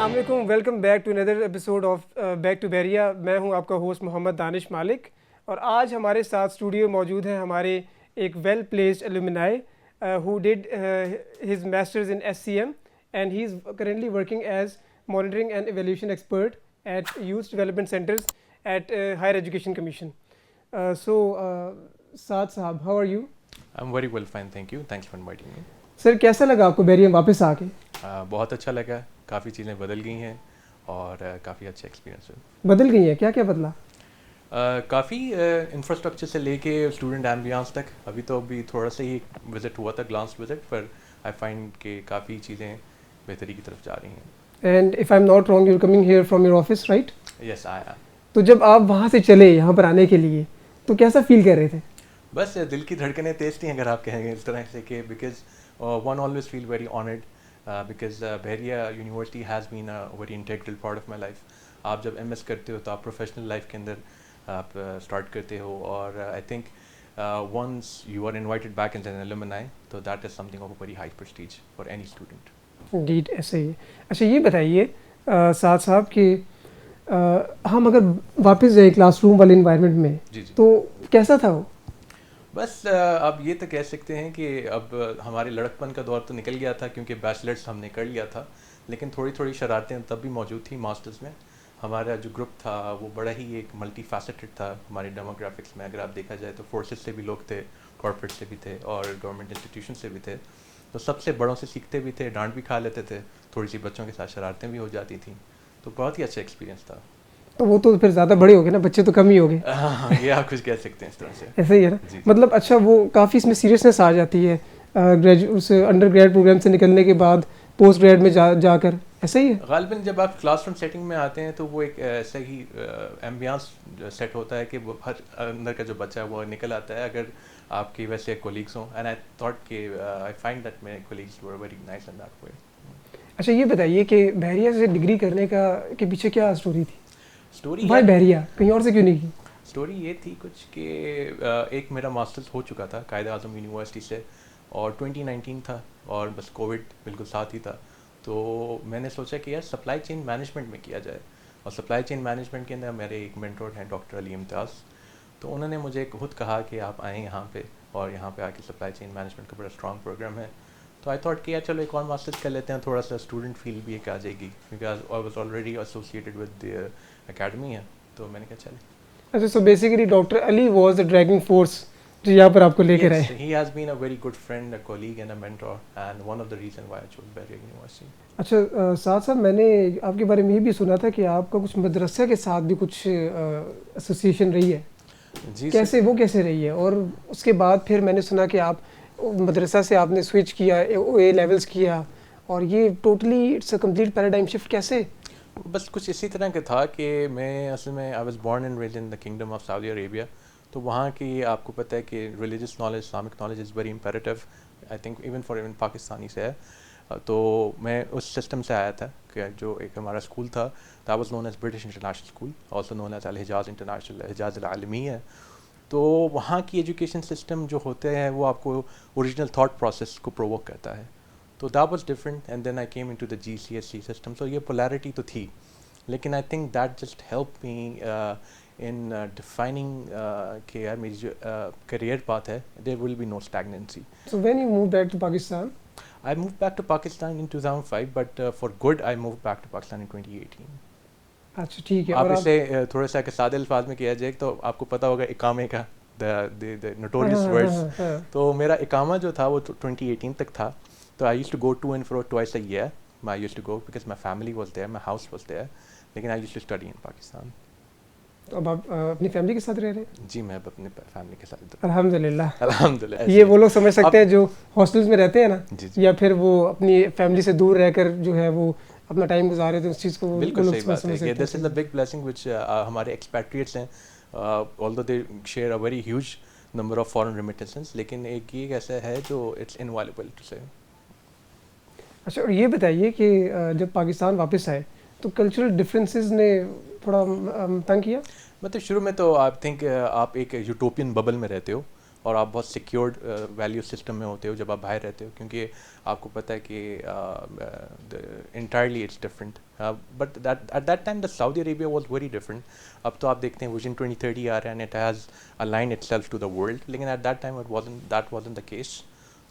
السلام علیکم، welcome back to another episode of back to Bahria. میں ہوں آپ کا ہوسٹ محمد دانش مالک, اور آج ہمارے ساتھ اسٹوڈیو موجود ہیں ہمارے ایک well placed alumni who did his masters in SCM, and he is currently working as monitoring and evaluation expert at youth development centers at Higher Education Commission. Saad Sahab, how are you? I'm very well, fine, thank you. Thanks for inviting me. سر کیسا لگا آپ کو بیریا واپس آ کے؟ بہت اچھا لگا, کافی چیزیں بدل گئی ہیں اور کافی اچھا ایکسپیرینس ہے. بدل گئی ہیں؟ کیا کیا بدلا؟ کافی انفراسٹرکچر سے لے کے اسٹوڈنٹ ایمبیانس تک. ابھی تھوڑا سا ہی وزٹ ہوا تھا, گلانس وزٹ, پر آئی فائنڈ کہ کافی چیزیں بہتری کی طرف جا رہی ہیں. And if I am not wrong, you are coming here from your office, right? Yes, I am. تو جب آپ وہاں سے چلے یہاں پر آنے کے لیے تو کیسا فیل کر رہے تھے؟ بس دل کی دھڑکنیں تیز تھیں اگر آپ کہیں گے اس طرح سے, کہ because one always feel very honored because Bahria University has been a very integral part of my life. آپ جب ایم ایس کرتے ہو تو آپ پروفیشنل لائف کے اندر آپ اسٹارٹ کرتے ہو, اور I think once you are invited back as an alumni, so that is something of a very high prestige for any student. ڈیٹ ایسے ہی. اچھا یہ بتائیے سعد صاحب کہ ہم اگر واپس جائیں کلاس روم والے انوائرمنٹ میں تو کیسا تھا وہ؟ بس آپ یہ تو کہہ سکتے ہیں کہ اب ہمارے لڑکپن کا دور تو نکل گیا تھا کیونکہ بیچلرس ہم نے کر لیا تھا, لیکن تھوڑی تھوڑی شرارتیں تب بھی موجود تھیں ماسٹرز میں. ہمارا جو گروپ تھا وہ بڑا ہی ایک ملٹی فیسٹڈ تھا. ہمارے ڈیموگرافکس میں اگر آپ دیکھا جائے تو فورسز سے بھی لوگ تھے, کارپوریٹ سے بھی تھے, اور گورنمنٹ انسٹیٹیوشن سے بھی تھے. تو سب سے بڑوں سے سیکھتے بھی تھے, ڈانٹ بھی کھا لیتے تھے, تھوڑی سی بچوں کے ساتھ شرارتیں بھی ہو جاتی تھیں. تو بہت ہی اچھا ایکسپیرینس تھا. تو وہ تو پھر زیادہ بڑے ہو گئے نا, بچے تو کم ہی ہو گئے. ہاں, یہ آپ کچھ کہہ سکتے ہیں اس طرح سے. ایسا ہی ہے نا, مطلب اچھا وہ کافی اس میں سیریسنیس آ جاتی ہے انڈر گریڈ پروگرام سے نکلنے کے بعد پوسٹ گریڈ میں جا کر, ایسا ہی ہے غالباً. جب آپ کلاس روم سیٹنگ میں آتے ہیں تو وہ ایک ایسا ہی ایمبیانس سیٹ ہوتا ہے کہ وہ ہر اندر کا جو بچہ ہے وہ نکل آتا ہے, اگر آپ کی ویسے کولیگس ہوں. اینڈ آئی تھاٹ کہ I find that my colleagues were very nice in that way. اچھا یہ بتائیے کہ بحریہ سے ڈگری کرنے کا کے پیچھے کیا اسٹوری تھی؟ اسٹوری وائی بحریہ, کہیں اور سے کیوں نہیں کی؟ اسٹوری یہ تھی کچھ کہ ایک میرا ماسٹرز ہو چکا تھا قائد اعظم یونیورسٹی سے, اور 2019 تھا, اور بس کووڈ بالکل ساتھ ہی تھا. تو میں نے سوچا کہ یار سپلائی چین مینجمنٹ میں کیا جائے, اور سپلائی چین مینجمنٹ کے اندر میرے ایک مینٹور ہیں ڈاکٹر علی امتیاز. تو انہوں نے مجھے خود کہا کہ آپ آئیں یہاں پہ, اور یہاں پہ آ کے سپلائی چین مینجمنٹ کا بڑا اسٹرانگ پروگرام ہے. تو آئی تھاٹ کہ یار چلو ایک اور ماسٹرز کر لیتے ہیں, تھوڑا سا اسٹوڈنٹ فیل بھی ایک آ جائے گی, کیونکہ I was already associated with the academy ہے. تو میں نے کہا چلے. اچھا, so basically doctor Ali was the dragging force جو یہاں پر آپ کو لے کر آئے. He has been a very good friend, a colleague and a mentor, and one of the reasons why I chose Bahria University. اچھا ساتھ صاحب, میں نے آپ کے بارے میں یہ بھی سنا تھا کہ آپ کا کچھ مدرسہ کے ساتھ بھی کچھ ایسوسیشن رہی ہے. جی کیسے وہ کیسے رہی ہے؟ اور اس کے بعد پھر میں نے سنا کہ آپ مدرسہ سے آپ نے سوئچ کیا, اے لیولس کیا, اور یہ totally it's a complete paradigm shift. کیسے؟ بس کچھ اسی طرح کا تھا کہ میں اصل میں I was born and raised in the kingdom of Saudi Arabia. تو وہاں کی آپ کو پتہ ہے کہ religious knowledge, Islamic knowledge is very imperative, I think even for even Pakistani سے ہے. تو میں اس سسٹم سے آیا تھا کہ جو ایک ہمارا اسکول تھا, that was known as British international school, also known as Alhijaz international, Hijaz Alalami ہے. تو وہاں کی ایجوکیشن سسٹم جو ہوتے ہیں وہ آپ کو اوریجنل تھاٹ پروسیس کو پرووک کرتا ہے. تو that was different, and then I came in to the GCSE system. So یہ پولیرٹی تو تھی, لیکن I think that just help me in defining کہ یار میری جو کریئر پاتھ ہے, there will be no stagnancy. So when you moved back to Pakistan? I moved back to Pakistan in 2005, but for good I moved back to Pakistan in 2018. اچھا ٹھیک ہے. آپ اسے تھوڑا سا سادے الفاظ میں کیا جائے تو آپ کو پتہ ہوگا اقامے کا, the notorious words. تو میرا اقامہ جو تھا وہ 2018 تک تھا. تو I used to go to and fro twice a year. I used to go because my family was there, my house was there. لیکن I used to study in Pakistan. اب آپ اپنی فیملی کے ساتھ رہ رہے ہیں؟ جی, میں اپنے فیملی کے ساتھ. الحمدللہ. الحمدللہ. یہ وہ لوگ سمجھ سکتے ہیں جو ہاسٹلس میں رہتے ہیں نا, یا پھر وہ اپنی فیملی سے دور رہ کر جو ہے وہ اپنا ٹائم گزارے تھے, اس چیز کو بالکل صحیح بات ہے. دس از اے بگ بلیسنگ وچ ہمارے ایکسپیٹریٹس ہیں, آلدو they share a very huge number of foreign remittances, لیکن ایک یہ ایسا ہے جو اٹس انویلیبل ٹو سے. اچھا, اور یہ بتائیے کہ جب پاکستان واپس آئے تو کلچرل ڈفرینسز نے تھوڑا تنگ کیا؟ مطلب شروع میں تو آپ تھنک آپ ایک یوٹوپین ببل میں رہتے ہو, اور آپ بہت سیکیورڈ ویلیو سسٹم میں ہوتے ہو جب آپ باہر رہتے ہو, کیونکہ آپ کو پتہ ہے کہ entirely it's different. But at that time the Saudi Arabia was very different. اب تو آپ دیکھتے ہیں ویژن 2030 آ رہا ہے and it has aligned itself to the world, لیکن at that time that wasn't the case.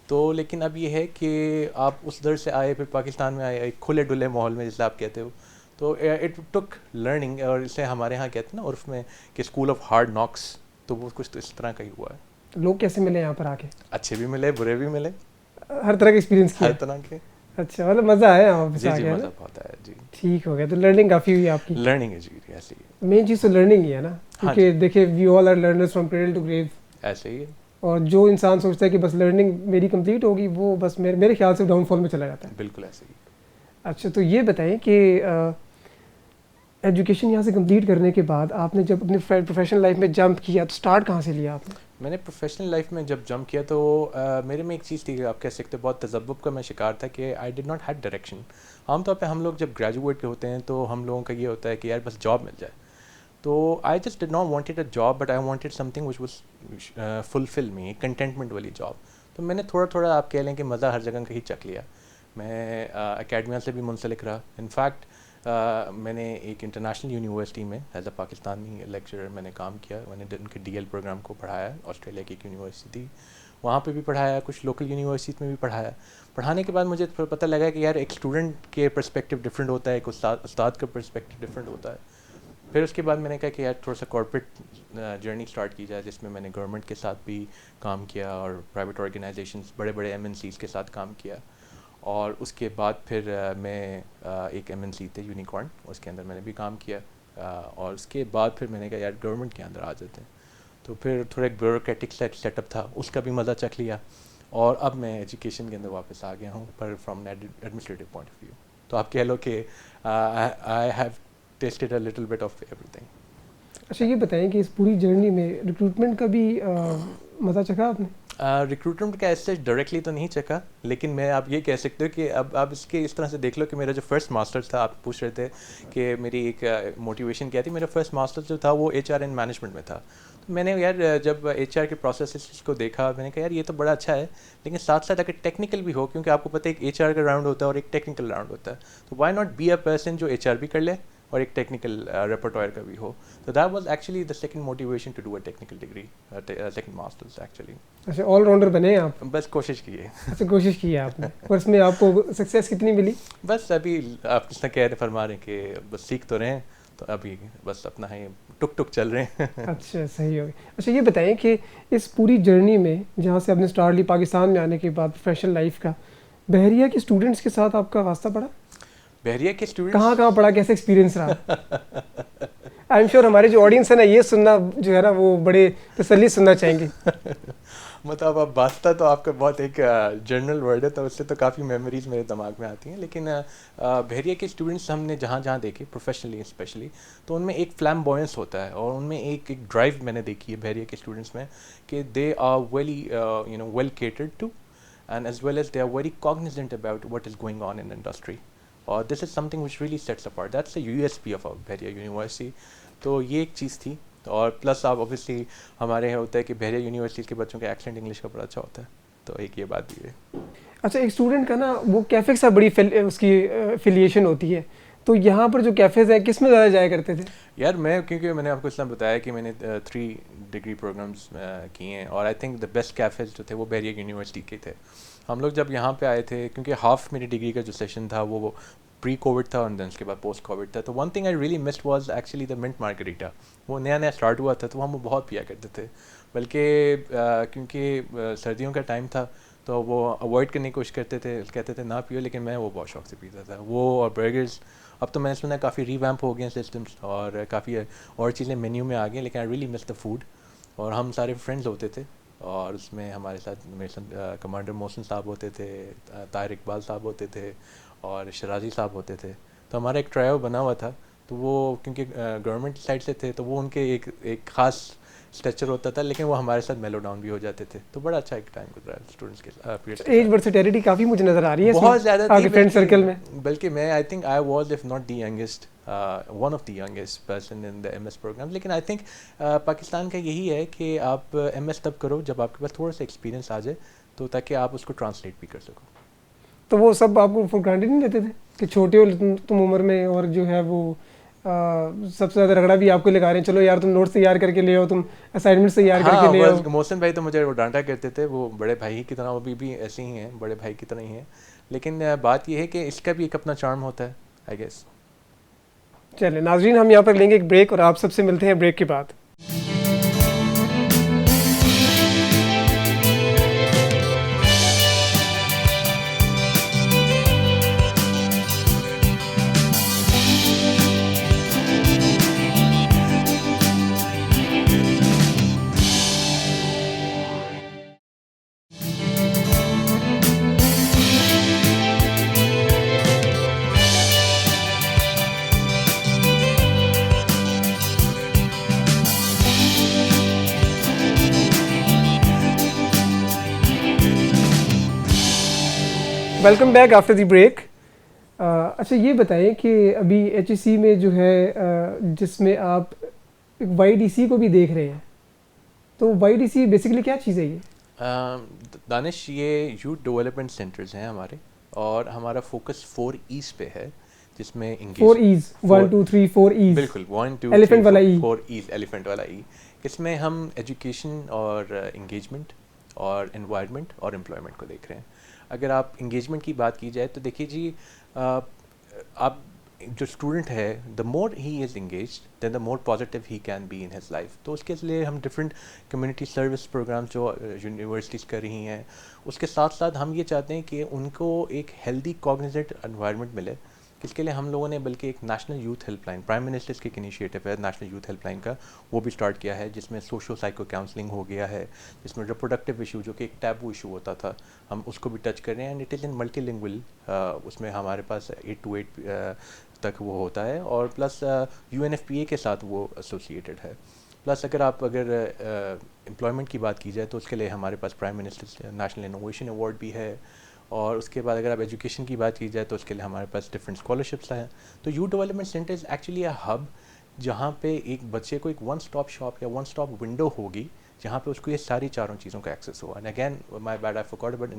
تو لیکن اب یہ ہے کہ آپ اس در سے آئے, پھر پاکستان میں آئے ایک کھلے ڈلے ماحول میں جیسے آپ کہتے ہو, تو اٹ ٹک لرننگ, اور اسے ہمارے یہاں کہتے ہیں نا عرف میں کہ اسکول آف ہارڈ ناکس, تو وہ کچھ تو اس طرح کا ہی ہوا ہے. لوگ کیسے ملے یہاں پر آ کے؟ اچھے بھی ملے, برے بھی ملے, ہر طرح کا ایکسپیرینس کیا؟ ہر طرح کے. اچھا, مطلب مزہ آیا یہاں پہ آ جی کے؟ مزہ بہت آیا جی. ٹھیک ہو گیا, تو لرننگ کافی ہوئی آپ کی. لرننگ ہے جی, ایسے ہی. مین چیز تو لرننگ ہی ہے نا, کیونکہ دیکھیں we all are learners from cradle to grave. ایسے ہی ہے. اور جو انسان سوچتا ہے کہ بس لرننگ میری کمپلیٹ ہوگی, وہ بس میرے خیال سے ڈاؤن فال میں چلا جاتا ہے. بالکل ایسے ہی. اچھا, تو یہ بتائیں کہ ایجوکیشن یہاں سے کمپلیٹ کرنے کے بعد آپ نے جب اپنے پروفیشنل لائف میں جمپ کیا تو اسٹارٹ کہاں سے لیا آپ نے؟ میں نے پروفیشنل لائف میں جب جمپ کیا تو میرے میں ایک چیز تھی کہ آپ کہہ سکتے بہت تذبذب کا میں شکار تھا کہ آئی ڈڈ ناٹ ہیڈ ڈائریکشن. عام طور پہ ہم لوگ جب گریجویٹ کے ہوتے ہیں تو ہم لوگوں کا یہ ہوتا ہے کہ یار بس جاب مل جائے. تو I just did not wanted a job, but I wanted some thing which was fulfil me, contentment والی جاب. تو میں نے تھوڑا تھوڑا آپ کہہ لیں کہ مزہ ہر جگہ کا ہی چکھ لیا. میں اکیڈمیا سے بھی منسلک رہا. انفیکٹ میں نے ایک انٹرنیشنل یونیورسٹی میں ایز اے پاکستانی لیکچرر میں نے کام کیا. میں نے ان کے ڈی ایل پروگرام کو پڑھایا. آسٹریلیا کی ایک یونیورسٹی تھی, وہاں پہ بھی پڑھایا, کچھ لوکل یونیورسٹیز میں بھی پڑھایا. پڑھانے کے بعد مجھے پتہ لگا کہ یار ایک اسٹوڈنٹ کے پرسپیکٹیو ڈفرینٹ ہوتا ہے, ایک استاد کا پرسپیکٹیو ڈفرینٹ ہوتا ہے. پھر اس کے بعد میں نے کہا کہ یار تھوڑا سا کارپوریٹ جرنی اسٹارٹ کی جائے, جس میں نے گورنمنٹ کے ساتھ بھی کام کیا اور پرائیویٹ آرگنائزیشنس, بڑے بڑے ایم این سیز کے ساتھ کام کیا. اور اس کے بعد پھر میں ایک ایم این سی تھے یونیکارن, اس کے اندر میں نے بھی کام کیا. اور اس کے بعد پھر میں نے کہا یار گورنمنٹ کے اندر آ جاتے ہیں. تو پھر تھوڑا ایک بیوروکریٹک سیٹ اپ تھا, اس کا بھی مزہ چکھ لیا. اور اب میں ایجوکیشن کے اندر واپس آ گیا ہوں, پر from administrative point of view. تو آپ کہہ لو کہ I have tested a little bit of everything. اچھا, یہ بتائیں کہ اس پوری جرنی میں ریکروٹمنٹ کا بھی مزہ چکھا آپ نے؟ ریکروٹمنٹ کا ایسے ڈائریکٹلی تو نہیں چکا, لیکن میں آپ یہ کہہ سکتے ہو کہ اب آپ اس کے اس طرح سے دیکھ لو کہ میرا جو فرسٹ ماسٹرز تھا, آپ پوچھ رہے تھے کہ میری ایک موٹیویشن کیا تھی. میرا فرسٹ ماسٹرز جو تھا وہ ایچ آر اینڈ مینجمنٹ میں تھا. تو میں نے یار جب ایچ آر کے پروسیسز کو دیکھا, میں نے کہا یار یہ تو بڑا اچھا ہے, لیکن ساتھ ساتھ اگر ٹیکنیکل بھی ہو, کیونکہ آپ کو پتہ ہے ایک ایچ آر کا راؤنڈ ہوتا ہے اور ایک ٹیکنیکل راؤنڈ ہوتا ہے, تو why not be a person جو ایچ آر بھی کر لے اور ایک ٹیکنیکل ریپرٹوائر کا بھی ہو. تو that was actually the second motivation to do a technical degree, second masters actually. اچھا, آل راؤنڈر بنے ہیں آپ؟ بس کوشش کی ہے. اچھا, کوشش کی ہے آپ نے, اور اس میں آپ کو سکسیس کتنی ملی؟ بس ابھی آپ جس طرح کہہ رہے فرما رہے ہیں کہ بس سیکھ تو رہے ہیں, تو ابھی بس اپنا ہی ٹک ٹک چل رہے ہیں. اچھا, صحیح ہو گیا. اچھا, یہ بتائیں کہ اس پوری جرنی میں جہاں سے آپ نے اسٹارٹ لی پاکستان میں آنے کے بعد پروفیشنل لائف کا, بحریہ کے اسٹوڈنٹس کے ساتھ آپ کا واسطہ پڑا؟ بحریہ کے اسٹوڈنٹ کہاں پڑا, کیسے ایکسپیرینس رہا؟ آئی ایم شیور ہمارے جو آڈینس ہے نا, یہ سننا جو ہے نا وہ بڑے تسلی سننا چاہیں گے. مطلب اب واسطہ تو آپ کا بہت ایک جنرل ورڈ ہے, تو اس سے تو کافی میموریز میرے دماغ میں آتی ہیں. لیکن بحریہ کے اسٹوڈنٹس ہم نے جہاں جہاں دیکھے پروفیشنلی اسپیشلی, تو ان میں ایک فلیمبوئنس ہوتا ہے, اور ان میں ایک ڈرائیو میں نے دیکھی ہے بحریہ کے اسٹوڈنٹس میں, کہ they are well catered to, and as well as they are very cognizant about what is going on in industry. اور this is something which really sets apart, that's a U S P of Bahria university. تو یہ ایک چیز تھی. اور plus آپ obviously ہمارے یہاں ہوتا ہے کہ بحریہ یونیورسٹی کے بچوں کا ایکسنٹ انگلش کا بڑا اچھا ہوتا ہے, تو ایک یہ بات بھی ہے. اچھا, ایک اسٹوڈنٹ کا نا وہ کیفے کے ساتھ بڑی اس کی افیلیشن ہوتی ہے, تو یہاں پر جو کیفیز ہیں کس میں زیادہ جایا کرتے تھے؟ یار میں کیونکہ میں نے آپ کو اس طرح بتایا کہ میں نے 3 ڈگری پروگرامس کیے ہیں, اور I think the best cafes جو تھے وہ بحریہ یونیورسٹی کے تھے. ہم لوگ جب یہاں پہ آئے تھے, کیونکہ ہاف میری ڈگری کا جو سیشن تھا وہ پری کووڈ تھا, اور دین اس کے بعد پوسٹ کووڈ تھا. تو one thing I really missed was actually the minute margarita. وہ نیا اسٹارٹ ہوا تھا, تو ہم وہ بہت پیا کرتے تھے. بلکہ کیونکہ سردیوں کا ٹائم تھا, تو وہ اوائڈ کرنے کی کوشش کرتے تھے, کہتے تھے نہ پیو, لیکن میں وہ بہت شوق سے پیتا تھا. وہ اور برگرز, اب تو میں نے سنا کافی ریویمپ ہو گئے ہیں سسٹمس, اور کافی اور چیزیں مینیو میں آ گئی ہیں, لیکن I really miss the food. اور ہم سارے فرینڈز ہوتے تھے, اور اس میں ہمارے ساتھ میرے ساتھ کمانڈر محسن صاحب ہوتے تھے, طاہر اقبال صاحب ہوتے تھے, اور شرازی صاحب ہوتے تھے. تو ہمارا ایک ٹرائیو بنا ہوا تھا. تو وہ کیونکہ گورنمنٹ سائڈ سے تھے, تو وہ ان کے ایک خاص اسٹیچر ہوتا تھا, لیکن وہ ہمارے ساتھ میلو ڈاؤن بھی ہو جاتے تھے. تو بڑا اچھا ایک ٹائم گزرا اسٹوڈنٹس کے ساتھ. ایج ورسٹیلٹی کافی مجھے نظر آ رہی ہے بہت زیادہ آپ کے فرینڈ سرکل میں. بلکہ میں I think I was if not the youngest one of the youngest person in the M S programme. لیکن آئی تھنک پاکستان کا یہی ہے کہ آپ ایم ایس تب کرو جب آپ کے پاس تھوڑا سا ایکسپیرینس آ جائے, تو تاکہ آپ اس کو ٹرانسلیٹ بھی کر سکو. تو وہ سب آپ کو فور گرانٹیڈ نہیں لیتے تھے کہ چھوٹے ہو تم عمر میں, اور جو ہے وہ سب سے زیادہ رگڑا بھی آپ کو لگا رہے ہیں, چلو یار تم نوٹس تیار کر کے لے آؤ, تم اسائنمنٹس تیار کر کے لے آؤ. محسن بھائی تو مجھے وہ ڈانٹا کرتے تھے, وہ بڑے بھائی کی طرح, ابھی بھی ایسے ہی ہیں, بڑے بھائی کی طرح ہی ہیں. لیکن بات یہ ہے کہ اس کا بھی ایک اپنا چارم ہوتا ہے آئی گیس. چلیں ناظرین, ہم یہاں پر لیں گے ایک بریک, اور آپ سب سے ملتے ہیں بریک کے بعد. Welcome back after the break. اچھا یہ بتائیں کہ ابھی ایچ ای سی میں جو ہے جس میں آپ وائی ڈی سی کو بھی دیکھ رہے ہیں, تو وائی ڈی سی بیسیکلی کیا چیز ہے یہ؟ دانش, یہ یوتھ ڈیولپمنٹ سینٹرز ہیں ہمارے, اور ہمارا فوکس 4 ایز پہ ہے, جس میں 4 ایز 1 2 3 4 ایز. بالکل 1 2 ایلیفنٹ والا ای. 4 ایز, ایلیفنٹ والا ای. اس میں ہم ایجوکیشن اور انگیجمنٹ اور انوائرمنٹ اور امپلائمنٹ کو دیکھ رہے ہیں. اگر آپ انگیجمنٹ کی بات کی جائے تو دیکھیے جی, آپ جو اسٹوڈنٹ ہے, the more he is engaged then the more positive he can be in his life. تو اس کے لیے ہم ڈفرینٹ کمیونٹی سروس پروگرامس جو یونیورسٹیز کر رہی ہیں, اس کے ساتھ ساتھ ہم یہ چاہتے ہیں کہ ان کو ایک ہیلدی کوگنیزنٹ انوائرمنٹ ملے. اس کے لیے ہم لوگوں نے بلکہ ایک national youth help line, prime ministers کی ایک انیشیٹو ہے نیشنل یوتھ ہیلپ لائن کا, وہ بھی اسٹارٹ کیا ہے, جس میں سوشو سائیکو کاؤنسلنگ ہو گیا ہے, جس میں ریپروڈکٹیو ایشو جو کہ ایک ٹیبو ایشو ہوتا تھا, ہم اس کو بھی ٹچ کر رہے ہیں. And it is in multilingual, اس میں ہمارے پاس 8 to 8 تک وہ ہوتا ہے, اور plus U N F P A کے ساتھ وہ ایسوسیٹیڈ ہے. پلس اگر امپلائمنٹ کی بات کی جائے تو اس کے لیے ہمارے پاس prime minister national innovation award بھی ہے. اور اس کے بعد اگر آپ ایجوکیشن کی بات کی جائے تو اس کے لیے ہمارے پاس ڈفرینٹ اسکالرشپس ہیں. تو youth development centre is actually a hub, جہاں پہ ایک بچے کو ایک ون اسٹاپ شاپ یا ون اسٹاپ ونڈو ہوگی, جہاں پہ اس کو یہ ساری چاروں چیزوں کا ایکسیس ہوا. And again my bad I forgot about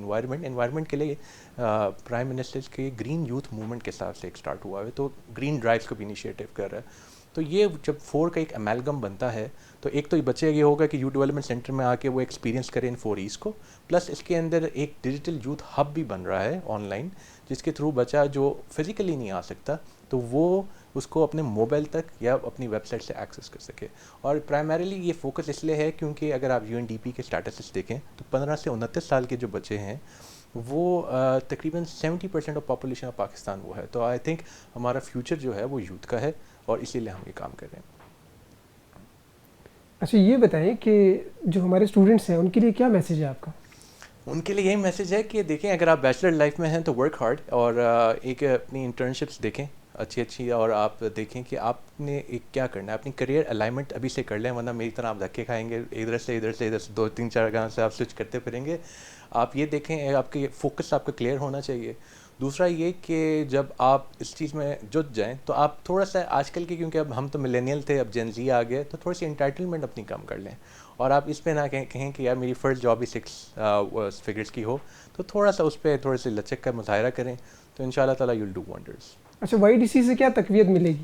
environment کے لیے پرائم منسٹر کے گرین یوتھ موومنٹ کے ساتھ سے ایک اسٹارٹ ہوا ہے, تو گرین ڈرائیوس کو بھی انیشیٹو کر رہا ہے. تو یہ جب 4 کا ایک امیلگم بنتا ہے, تو ایک تو بچے یہ ہوگا کہ یوتھ ڈیولپمنٹ سینٹر میں آ کے وہ ایکسپیرینس کریں ان 4 ایز کو, پلس اس کے اندر ایک ڈیجیٹل یوتھ ہب بھی بن رہا ہے آن لائن, جس کے تھرو بچہ جو فزیکلی نہیں آ سکتا تو وہ اس کو اپنے موبائل تک یا اپنی ویب سائٹ سے ایکسیس کر سکے. اور پرائمریلی یہ فوکس اس لیے ہے کیونکہ اگر آپ یو این ڈی پی کے اسٹیٹسز دیکھیں تو 15 سے 29 سال کے جو بچے ہیں وہ تقریباً 70% آف پاپولیشن آف پاکستان وہ ہے. تو آئی تھنک ہمارا فیوچر جو ہے وہ یوتھ کا ہے, اور اسی لیے ہم یہ کام کر رہے ہیں. اچھا یہ بتائیں کہ جو ہمارے اسٹوڈنٹس ہیں ان کے لیے کیا میسیج ہے آپ کا؟ ان کے لیے یہی میسیج ہے کہ دیکھیں, اگر آپ بیچلر لائف میں ہیں تو ورک ہارڈ, اور ایک اپنی انٹرنشپس دیکھیں اچھی, اور آپ دیکھیں کہ آپ نے ایک کیا کرنا ہے, اپنی کریئر الائنمنٹ ابھی سے کر لیں, ورنہ میری طرح آپ دھکے کھائیں گے, ادھر سے 2 3 4 گاؤں سے آپ سوئچ کرتے پھریں گے. آپ یہ دیکھیں, آپ کے فوکس آپ کا کلیئر ہونا چاہیے. دوسرا یہ کہ جب آپ اس چیز میں جت جائیں تو آپ تھوڑا سا آج کل کے, کیونکہ اب ہم تو ملینیل تھے, اب جین زی آ گئے, تو تھوڑی سی انٹائٹلمنٹ اپنی کم کر لیں, اور آپ اس پہ نہ کہیں کہ یار میری فرسٹ جاب ہی 6 فگرس کی ہو, تو تھوڑا سا اس پہ تھوڑے سے لچک کا مظاہرہ کریں, تو ان شاء اللہ تعالیٰ یو ول ڈو ونڈرس. اچھا وائی ڈی سی سے کیا تقویت ملے گی؟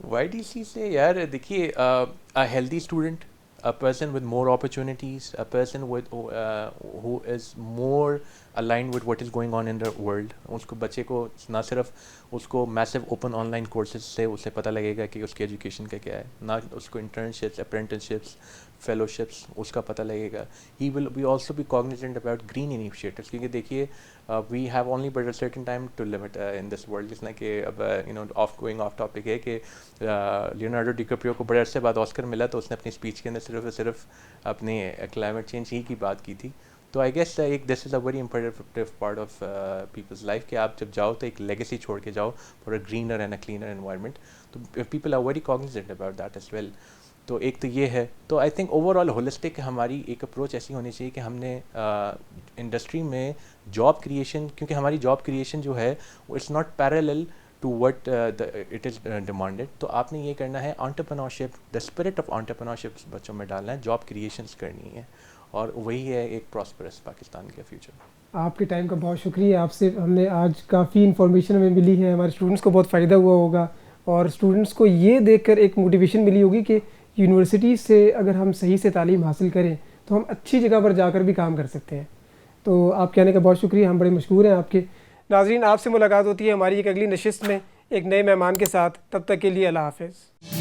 وائی ڈی سی سے یار دیکھیے, a healthy student, a person with more opportunities, a person with who is more aligned with what is going on in the world. اس کو بچے کو نہ صرف اس کو میسو اوپن آن لائن کورسز سے اسے پتہ لگے گا کہ اس کی ایجوکیشن کا کیا ہے, نہ اس کو انٹرنشپس, اپرینٹسشپس, فیلوشپس اس کا پتہ لگے گا. He will be also be cognizant about green initiatives, کیونکہ دیکھیے we have only but a certain time to limit in this world. جس نے کہ اب آف ٹاپک ہے کہ لیونارڈو ڈی کیپریو کو بڑے عرصے بعد آسکر ملا, تو اس نے اپنی اسپیچ کے اندر صرف اپنی کلائمیٹ چینج ہی کی بات کی تھی. تو آئی گیس ایک this is a very important part of people's life, کہ آپ جب جاؤ تو ایک لیگیسی چھوڑ کے جاؤ for a greener and a cleaner environment. تو people are very cognizant about that as well. تو ایک تو یہ ہے. تو I think overall holistic ہماری ایک اپروچ ایسی ہونی چاہیے کہ ہم نے انڈسٹری میں جاب کریشن, کیونکہ ہماری جاب کریشن جو ہے وہ it's not parallel to what it is demanded. تو آپ نے یہ کرنا ہے entrepreneurship, the spirit of entrepreneurship بچوں میں ڈالنا ہے, جاب کریشنس کرنی ہے, اور وہی ہے ایک پراسپرس پاکستان کا فیوچر. آپ کے ٹائم کا بہت شکریہ. آپ سے ہم نے آج کافی انفارمیشن ہمیں ملی ہے, ہمارے اسٹوڈنٹس کو بہت فائدہ ہوا ہوگا, اور اسٹوڈنٹس کو یہ دیکھ کر ایک موٹیویشن ملی ہوگی کہ یونیورسٹی سے اگر ہم صحیح سے تعلیم حاصل کریں تو ہم اچھی جگہ پر جا کر بھی کام کر سکتے ہیں. تو آپ کہنے کا بہت شکریہ, ہم بڑے مشکور ہیں آپ کے. ناظرین, آپ سے ملاقات ہوتی ہے ہماری ایک اگلی نشست میں ایک نئے مہمان کے ساتھ. تب تک کے لیے اللہ حافظ.